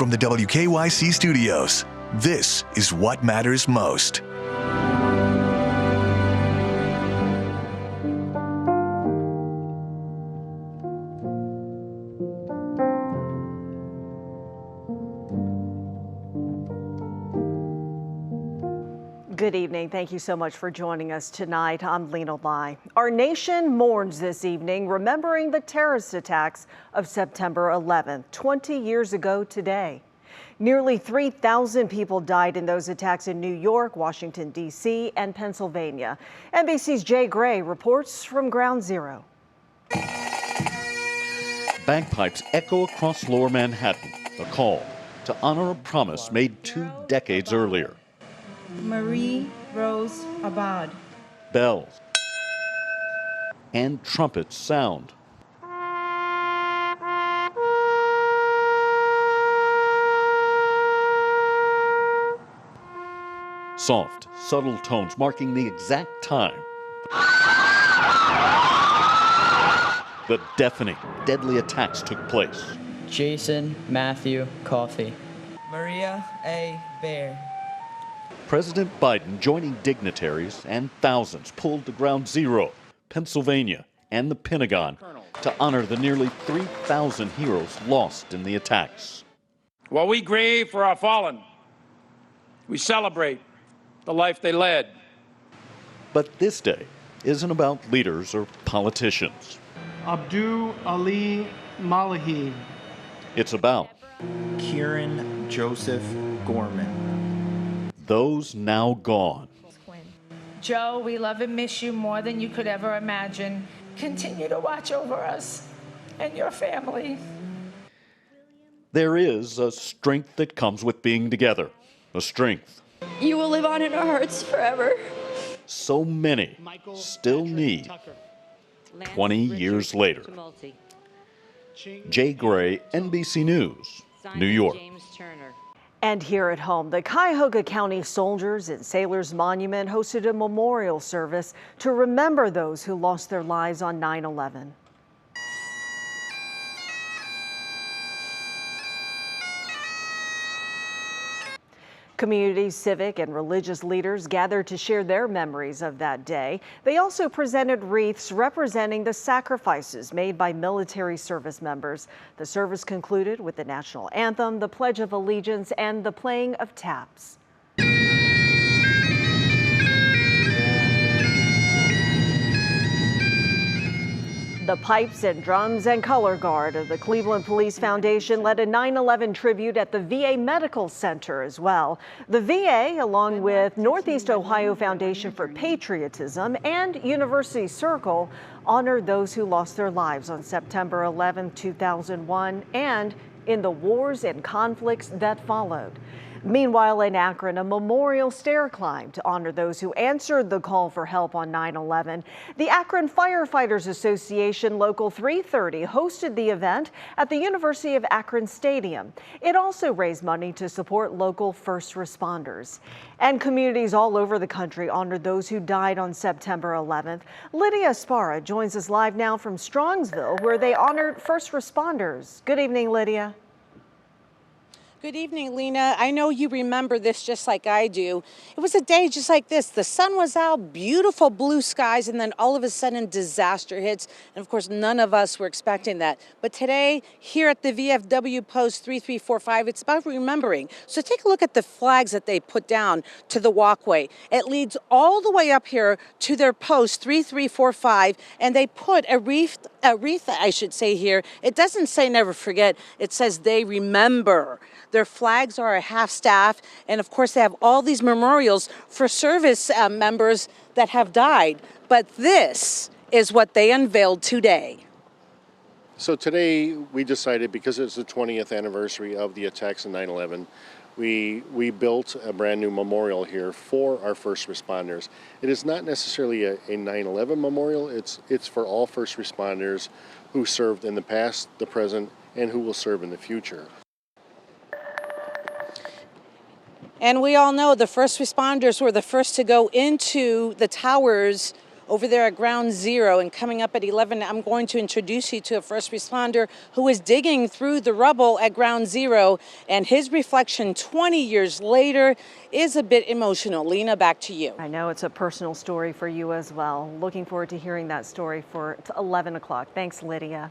from the WKYC studios, this is What Matters Most. Good evening. Thank you so much for joining us tonight. I'm Lena Lai. Our nation mourns this evening, remembering the terrorist attacks of September 11th, 20 years ago today. Nearly 3,000 people died in those attacks in New York, Washington, D.C., and Pennsylvania. NBC's Jay Gray reports from Ground Zero. Bagpipes echo across lower Manhattan, a call to honor a promise made 2 decades earlier. Marie Rose Abad. Bells and trumpets sound. Soft, subtle tones marking the exact time. The deafening, deadly attacks took place. Jason Matthew Coffey. Maria A. Bear. President Biden joining dignitaries and thousands pulled to Ground Zero, Pennsylvania, and the Pentagon to honor the nearly 3,000 heroes lost in the attacks. While we grieve for our fallen, we celebrate the life they led. But this day isn't about leaders or politicians. Abdul Ali Malahi. It's about Kieran Joseph Gorman. Those now gone. Joe, we love and miss you more than you could ever imagine. Continue to watch over us and your family. There is a strength that comes with being together, a strength you will live on in our hearts forever. so many still need 20 years later. Jay Gray, NBC News, New York. And here at home, the Cuyahoga County Soldiers and Sailors Monument hosted a memorial service to remember those who lost their lives on 9/11. Community, civic, and religious leaders gathered to share their memories of that day. They also presented wreaths representing the sacrifices made by military service members. The service concluded with the national anthem, the Pledge of Allegiance, and the playing of taps. The pipes and drums and color guard of the Cleveland Police Foundation led a 9/11 tribute at the VA Medical Center as well. The VA, along with Northeast Ohio Foundation for Patriotism and University Circle, honored those who lost their lives on September 11, 2001, and in the wars and conflicts that followed. Meanwhile, in Akron, a memorial stair climb to honor those who answered the call for help on 9/11. The Akron Firefighters Association Local 330 hosted the event at the University of Akron Stadium. It also raised money to support local first responders. And communities all over the country honored those who died on September 11th. Lydia Spara joins us live now from Strongsville, where they honored first responders. Good evening, Lydia. Good evening, Lena. I know you remember this just like I do. It was a day just like this. The sun was out, beautiful blue skies, and then all of a sudden disaster hits. And of course, none of us were expecting that. But today, here at the VFW Post 3345, it's about remembering. So take a look at the flags that they put down to the walkway. It leads all the way up here to their post 3345, and they put a wreath, I should say here. It doesn't say never forget. It says they remember. Their flags are a half staff, and of course they have all these memorials for service members that have died. But this is what they unveiled today. So today we decided, because it's the 20th anniversary of the attacks in 9/11, we built a brand new memorial here for our first responders. It is not necessarily a 9/11 memorial, it's for all first responders who served in the past, the present, and who will serve in the future. And we all know the first responders were the first to go into the towers over there at Ground Zero. And coming up at 11, I'm going to introduce you to a first responder who is digging through the rubble at Ground Zero. And his reflection 20 years later is a bit emotional. Lena, back to you. I know it's a personal story for you as well. Looking forward to hearing that story for 11 o'clock. Thanks, Lydia.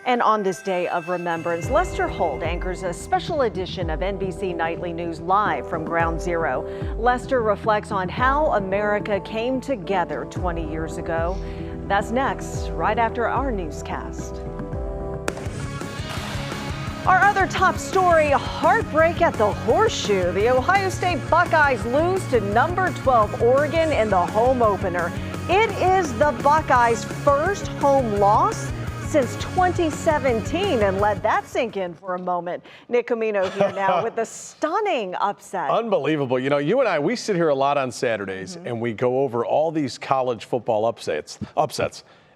And on this day of remembrance, Lester Holt anchors a special edition of NBC Nightly News live from Ground Zero. Lester reflects on how America came together 20 years ago. That's next, right after our newscast. Our other top story, heartbreak at the Horseshoe. The Ohio State Buckeyes lose to number 12 Oregon in the home opener. It is the Buckeyes' first home loss since 2017, and let that sink in for a moment. Nick Camino here now with the stunning upset. Unbelievable. You know, you and I, we sit here a lot on Saturdays and we go over all these college football upsets.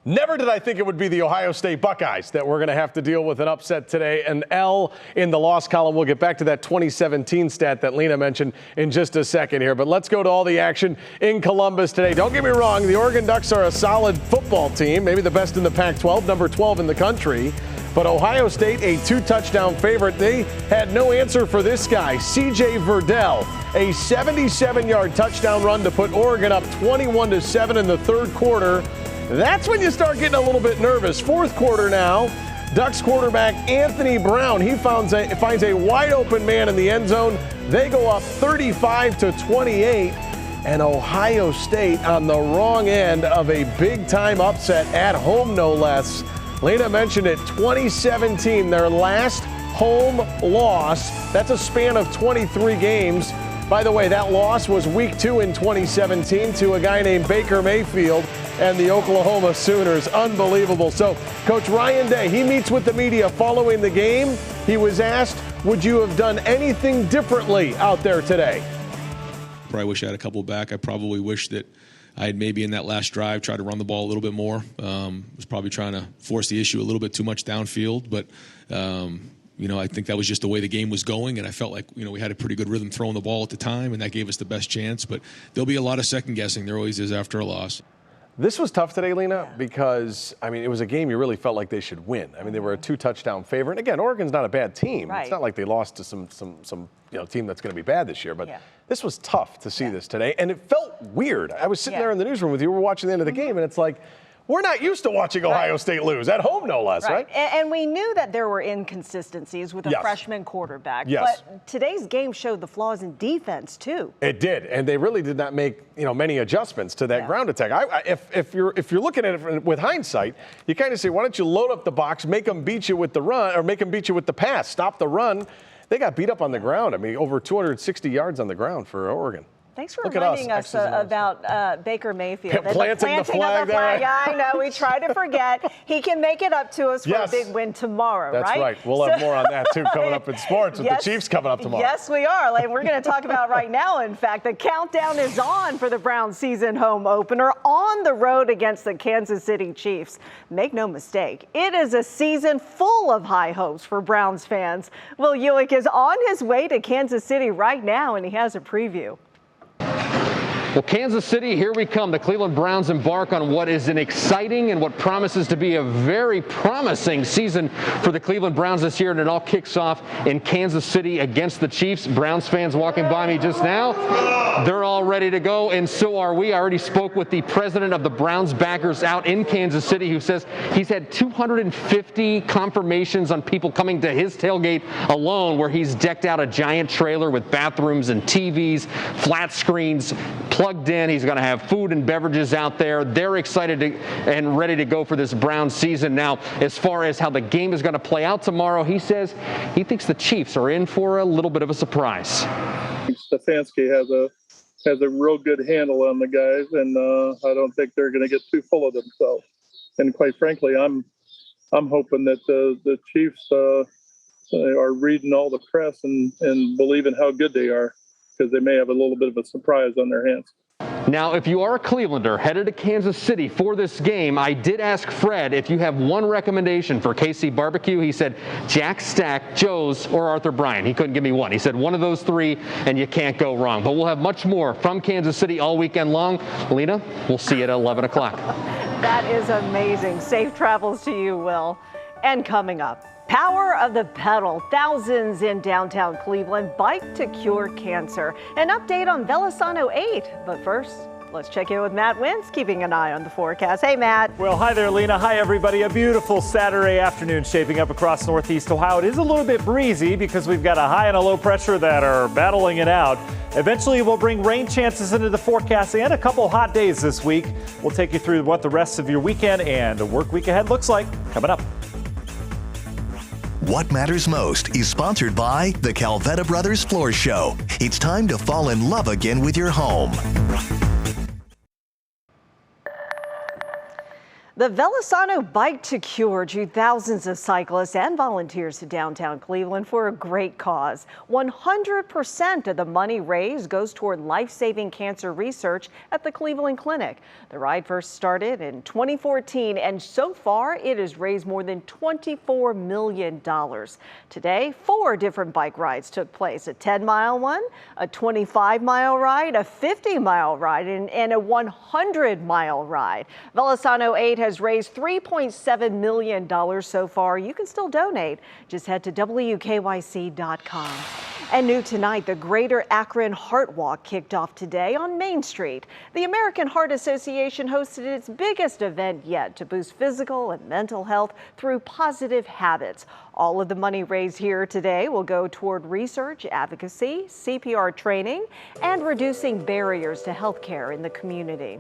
Never did I think it would be the Ohio State Buckeyes that we're going to have to deal with an upset today. An L in the loss column. We'll get back to that 2017 stat that Lena mentioned in just a second here. But let's go to all the action in Columbus today. Don't get me wrong, the Oregon Ducks are a solid football team, maybe the best in the Pac-12, number 12 in the country. But Ohio State, a 2-touchdown favorite, they had no answer for this guy, C.J. Verdell. A 77-yard touchdown run to put Oregon up 21-7 in the third quarter. That's when you start getting a little bit nervous. Fourth quarter now, Ducks quarterback Anthony Brown, he finds a wide open man in the end zone. They go up 35-28, and Ohio State on the wrong end of a big-time upset at home, no less. Lena mentioned it, 2017, their last home loss. That's a span of 23 games. By the way, that loss was week 2 in 2017 to a guy named Baker Mayfield and the Oklahoma Sooners. Unbelievable. So Coach Ryan Day, he meets with the media following the game. He was asked, would you have done anything differently out there today? Probably wish I had a couple back. I probably wish that I had maybe in that last drive tried to run the ball a little bit more. Was probably trying to force the issue a little bit too much downfield, but you know, I think that was just the way the game was going, and I felt like, you know, we had a pretty good rhythm throwing the ball at the time, and that gave us the best chance. But there'll be a lot of second guessing. There always is after a loss. This was tough today, Lena, because, I mean, it was a game you really felt like they should win. I mean, they were a 2-touchdown favorite. And again, Oregon's not a bad team. Right. It's not like they lost to some team that's going to be bad this year. But this was tough to see this today, and it felt weird. I was sitting there in the newsroom with you. We were watching the end of the game, and it's like, we're not used to watching Ohio State lose, at home no less, right? And we knew that there were inconsistencies with a freshman quarterback. Yes. But today's game showed the flaws in defense, too. It did, and they really did not make many adjustments to that ground attack. If you're looking at it with hindsight, you kind of say, why don't you load up the box, make them beat you with the run, or make them beat you with the pass, stop the run. They got beat up on the ground. I mean, over 260 yards on the ground for Oregon. Thanks for reminding us about Baker Mayfield. Planting the flag there. I know, we try to forget. He can make it up to us for a big win tomorrow, right? That's right. We'll have more on that, too, coming up in sports with the Chiefs coming up tomorrow. Yes, we are. Like we're going to talk about right now, in fact. The countdown is on for the Browns season home opener on the road against the Kansas City Chiefs. Make no mistake, it is a season full of high hopes for Browns fans. Will Ulick is on his way to Kansas City right now, and he has a preview. Well, Kansas City, here we come. The Cleveland Browns embark on what is an exciting and what promises to be a very promising season for the Cleveland Browns this year, and it all kicks off in Kansas City against the Chiefs. Browns fans walking by me just now, they're all ready to go, and so are we. I already spoke with the president of the Browns backers out in Kansas City, who says he's had 250 confirmations on people coming to his tailgate alone, where he's decked out a giant trailer with bathrooms and TVs, flat screens, plugged in. He's going to have food and beverages out there. They're excited and ready to go for this Browns season. Now, as far as how the game is going to play out tomorrow, he says he thinks the Chiefs are in for a little bit of a surprise. Stefanski has a real good handle on the guys, and I don't think they're going to get too full of themselves. And quite frankly, I'm hoping that the Chiefs are reading all the press and believing how good they are, because they may have a little bit of a surprise on their hands. Now, if you are a Clevelander headed to Kansas City for this game, I did ask Fred if you have one recommendation for KC Barbecue. He said Jack Stack, Joe's, or Arthur Bryan. He couldn't give me one. He said one of those three, and you can't go wrong. But we'll have much more from Kansas City all weekend long. Lena, we'll see you at 11 o'clock. That is amazing. Safe travels to you, Will. And coming up, Power of the Pedal. Thousands in downtown Cleveland bike to cure cancer. An update on Velosano 8. But first, let's check in with Matt Wentz, keeping an eye on the forecast. Hey, Matt. Well, hi there, Lena. Hi, everybody. A beautiful Saturday afternoon shaping up across Northeast Ohio. It is a little bit breezy because we've got a high and a low pressure that are battling it out. Eventually, we'll bring rain chances into the forecast and a couple hot days this week. We'll take you through what the rest of your weekend and the work week ahead looks like coming up. What Matters Most is sponsored by the Calvetta Brothers Floor Show. It's time to fall in love again with your home. The Velosano Bike to Cure drew thousands of cyclists and volunteers to downtown Cleveland for a great cause. 100% of the money raised goes toward life-saving cancer research at the Cleveland Clinic. The ride first started in 2014, and so far it has raised more than $24 million. Today, 4 different bike rides took place: a 10-mile one, a 25-mile ride, a 50-mile ride, and a 100-mile ride. Velosano 8 has raised $3.7 million so far. You can still donate. Just head to WKYC.com. And new tonight, the Greater Akron Heart Walk kicked off today on Main Street. The American Heart Association hosted its biggest event yet to boost physical and mental health through positive habits. All of the money raised here today will go toward research, advocacy, CPR training, and reducing barriers to health care in the community.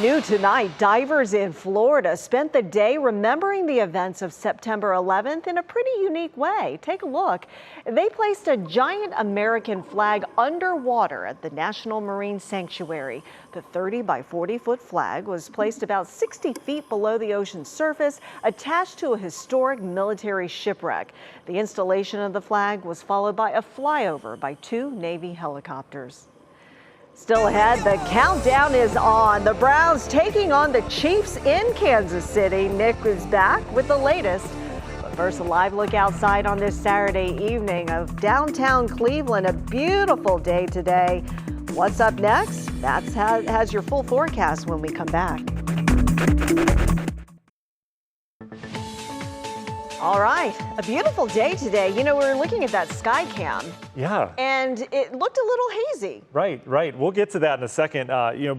New tonight, divers in Florida spent the day remembering the events of September 11th in a pretty unique way. Take a look. They placed a giant American flag underwater at the National Marine Sanctuary. The 30 by 40-foot flag was placed about 60 feet below the ocean's surface, attached to a historic military shipwreck. The installation of the flag was followed by a flyover by 2 Navy helicopters. Still ahead, the countdown is on. The Browns taking on the Chiefs in Kansas City. Nick is back with the latest. But first, a live look outside on this Saturday evening of downtown Cleveland. A beautiful day today. What's up next? Matt has your full forecast when we come back. All right, a beautiful day today. You know, we were looking at that sky cam. Yeah. And it looked a little hazy. Right. We'll get to that in a second.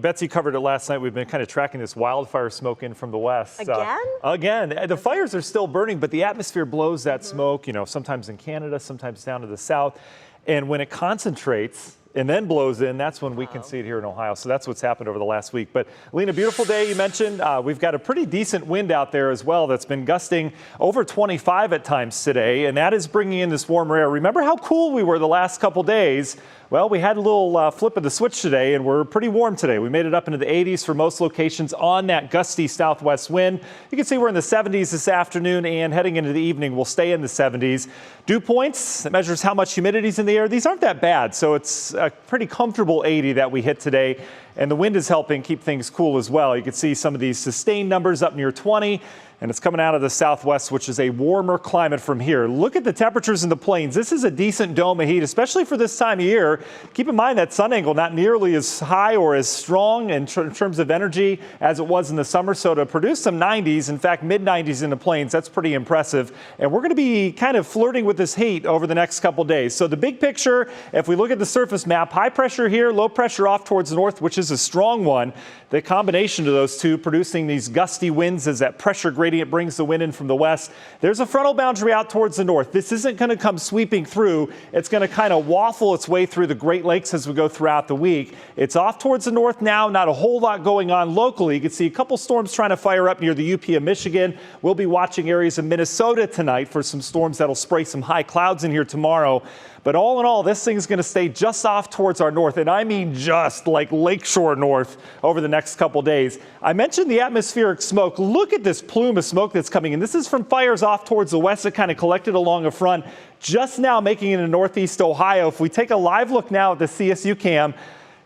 Betsy covered it last night. We've been kind of tracking this wildfire smoke in from the west. Again? The fires are still burning, but the atmosphere blows that smoke, sometimes in Canada, sometimes down to the south. And when it concentrates and then blows in, that's when we can see it here in Ohio. So that's what's happened over the last week. But Lena, beautiful day you mentioned. We've got a pretty decent wind out there as well that's been gusting over 25 at times today, and that is bringing in this warmer air. Remember how cool we were the last couple days? Well, we had a little flip of the switch today, and we're pretty warm today. We made it up into the 80s for most locations on that gusty southwest wind. You can see we're in the 70s this afternoon, and heading into the evening, we'll stay in the 70s. Dew points, that measures how much humidity is in the air. These aren't that bad, so it's a pretty comfortable 80 that we hit today. And the wind is helping keep things cool as well. You can see some of these sustained numbers up near 20. And it's coming out of the southwest, which is a warmer climate from here. Look at the temperatures in the plains. This is a decent dome of heat, especially for this time of year. Keep in mind that sun angle not nearly as high or as strong in terms of energy as it was in the summer. So to produce some 90s, in fact, mid-90s in the plains, that's pretty impressive. And we're going to be kind of flirting with this heat over the next couple days. So the big picture, if we look at the surface map, high pressure here, low pressure off towards the north, which is a strong one. The combination of those two producing these gusty winds as that pressure gradient brings the wind in from the west. There's a frontal boundary out towards the north. This isn't going to come sweeping through. It's going to kind of waffle its way through the Great Lakes as we go throughout the week. It's off towards the north now. Not a whole lot going on locally. You can see a couple storms trying to fire up near the UP of Michigan. We'll be watching areas of Minnesota tonight for some storms that'll spray some high clouds in here tomorrow. But all in all, this thing's going to stay just off towards our north, and I mean just like lakeshore north over the next couple days. I mentioned the atmospheric smoke. Look at this plume of smoke that's coming in. This is from fires off towards the west that kind of collected along the front, just now making it in northeast Ohio. If we take a live look now at the CSU cam,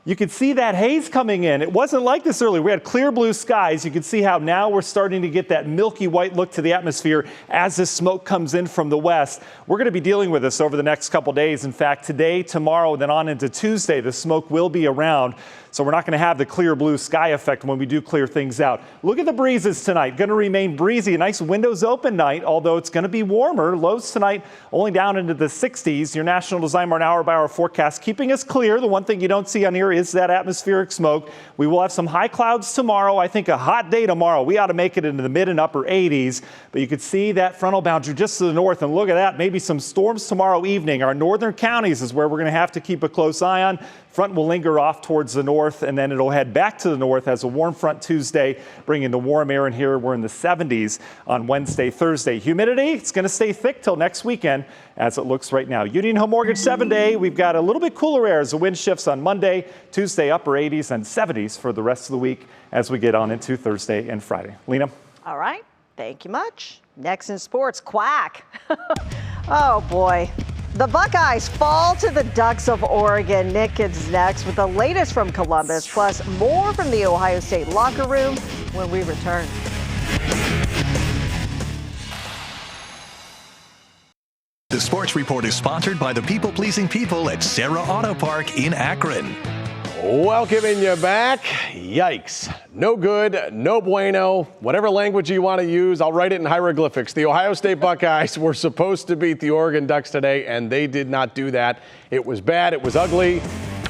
you could see that haze coming in. It wasn't like this earlier. We had clear blue skies. You can see how now we're starting to get that milky white look to the atmosphere as this smoke comes in from the west. We're going to be dealing with this over the next couple days. In fact, today, tomorrow, then on into Tuesday, the smoke will be around. So we're not going to have the clear blue sky effect when we do clear things out. Look at the breezes tonight. Going to remain breezy. A nice windows open night, although it's going to be warmer. Lows tonight only down into the 60s. Your National Design Martin hour-by-hour forecast keeping us clear. The one thing you don't see on here is that atmospheric smoke. We will have some high clouds tomorrow. I think a hot day tomorrow. We ought to make it into the mid and upper 80s. But you could see that frontal boundary just to the north. And look at that. Maybe some storms tomorrow evening. Our northern counties is where we're going to have to keep a close eye on. Front will linger off towards the north, and then it'll head back to the north as a warm front Tuesday, bringing the warm air in here. We're in the 70s on Wednesday, Thursday. Humidity, it's going to stay thick till next weekend as it looks right now. Union Home Mortgage 7-day. We've got a little bit cooler air as the wind shifts on Monday, Tuesday, upper 80s and 70s for the rest of the week as we get on into Thursday and Friday. Lena? All right. Thank you much. Next in sports, quack. Oh, boy. The Buckeyes fall to the Ducks of Oregon. Nick is next with the latest from Columbus, plus more from the Ohio State locker room when we return. The Sports Report is sponsored by the people-pleasing people at Sarah Auto Park in Akron. Welcoming you back. Yikes. No good, no bueno. Whatever language you want to use, I'll write it in hieroglyphics. The Ohio State Buckeyes were supposed to beat the Oregon Ducks today, and they did not do that. It was bad. It was ugly.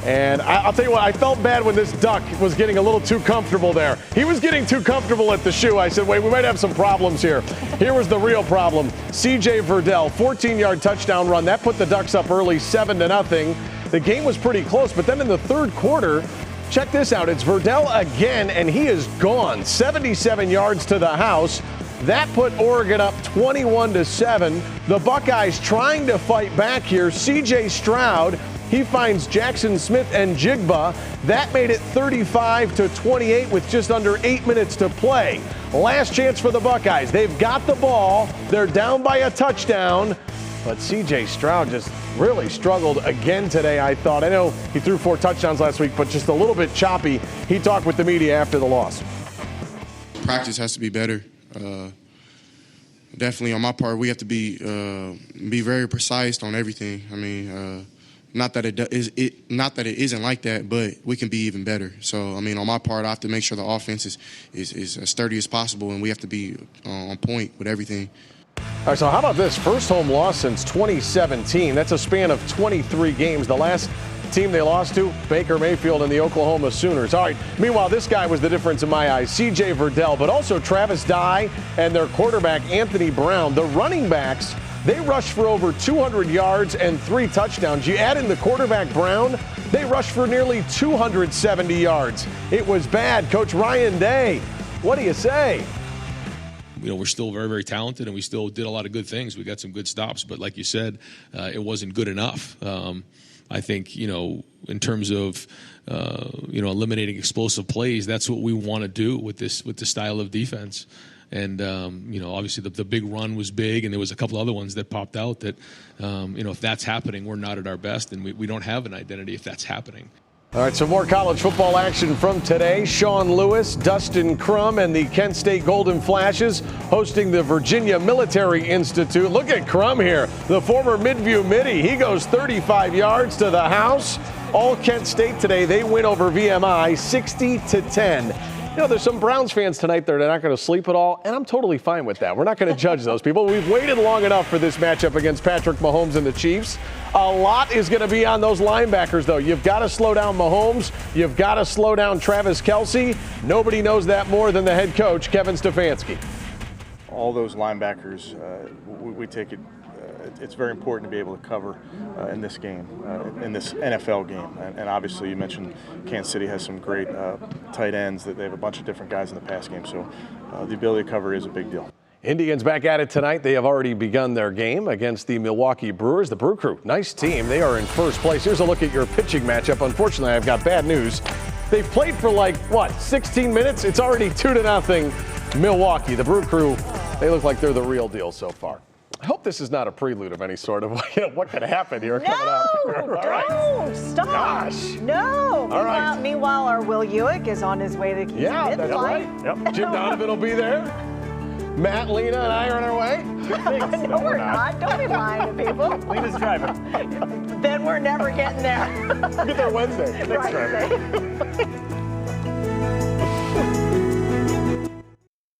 And I'll tell you what, I felt bad when this Duck was getting a little too comfortable there. He was getting too comfortable at the shoe. I said, wait, we might have some problems here. Here was the real problem. C.J. Verdell, 14-yard touchdown run. That put the Ducks up early, 7-0. The game was pretty close, but then in the third quarter, check this out. It's Verdell again, and he is gone. 77 yards to the house. That put Oregon up 21-7. The Buckeyes trying to fight back here. C.J. Stroud, he finds Jackson Smith and Jigba. That made it 35-28 with just under 8 minutes to play. Last chance for the Buckeyes. They've got the ball. They're down by a touchdown. But C.J. Stroud just really struggled again today, I thought. I know he threw 4 touchdowns last week, but just a little bit choppy. He talked with the media after the loss. Practice has to be better. Definitely on my part, we have to be very precise on everything. I mean, not that it isn't like that, but we can be even better. So, I mean, on my part, I have to make sure the offense is as sturdy as possible, and we have to be on point with everything. All right, so how about this? First home loss since 2017. That's a span of 23 games. The last team they lost to, Baker Mayfield and the Oklahoma Sooners. All right, meanwhile, this guy was the difference in my eyes, C.J. Verdell, but also Travis Dye and their quarterback, Anthony Brown. The running backs, they rushed for over 200 yards and 3 touchdowns. You add in the quarterback, Brown, they rushed for nearly 270 yards. It was bad. Coach Ryan Day, what do you say? You know, we're still very, very talented, and we still did a lot of good things. We got some good stops, but like you said, it wasn't good enough. I think, you know, in terms of, you know, eliminating explosive plays, that's what we want to do with this style of defense. And, you know, obviously the big run was big, and there was a couple other ones that popped out that, you know, if that's happening, we're not at our best, and we don't have an identity if that's happening. All right, some more college football action from today. Sean Lewis, Dustin Crum, and the Kent State Golden Flashes hosting the Virginia Military Institute. Look at Crum here, the former Midview Middie. He goes 35 yards to the house. All Kent State today, they win over VMI 60-10. You know, there's some Browns fans tonight that are not going to sleep at all, and I'm totally fine with that. We're not going to judge those people. We've waited long enough for this matchup against Patrick Mahomes and the Chiefs. A lot is going to be on those linebackers, though. You've got to slow down Mahomes. You've got to slow down Travis Kelce. Nobody knows that more than the head coach, Kevin Stefanski. All those linebackers, we take it. It's very important to be able to cover in this game, in this NFL game. And obviously you mentioned Kansas City has some great tight ends, that they have a bunch of different guys in the pass game. So the ability to cover is a big deal. Indians back at it tonight. They have already begun their game against the Milwaukee Brewers. The Brew Crew, nice team. They are in first place. Here's a look at your pitching matchup. Unfortunately, I've got bad news. They've played for 16 minutes? It's already 2-0 Milwaukee. The Brew Crew, they look like they're the real deal so far. I hope this is not a prelude of any sort of what could happen here coming up. Don't stop. Gosh. No. All Meanwhile, our Will Ewick is on his way to Keys Yeah, that's right. Yep. Jim Donovan will be there. Matt, Lena, and I are on our way. No, we're not. Don't be lying to people. Lena's driving. Then we're never getting there. We'll get there Wednesday. Right.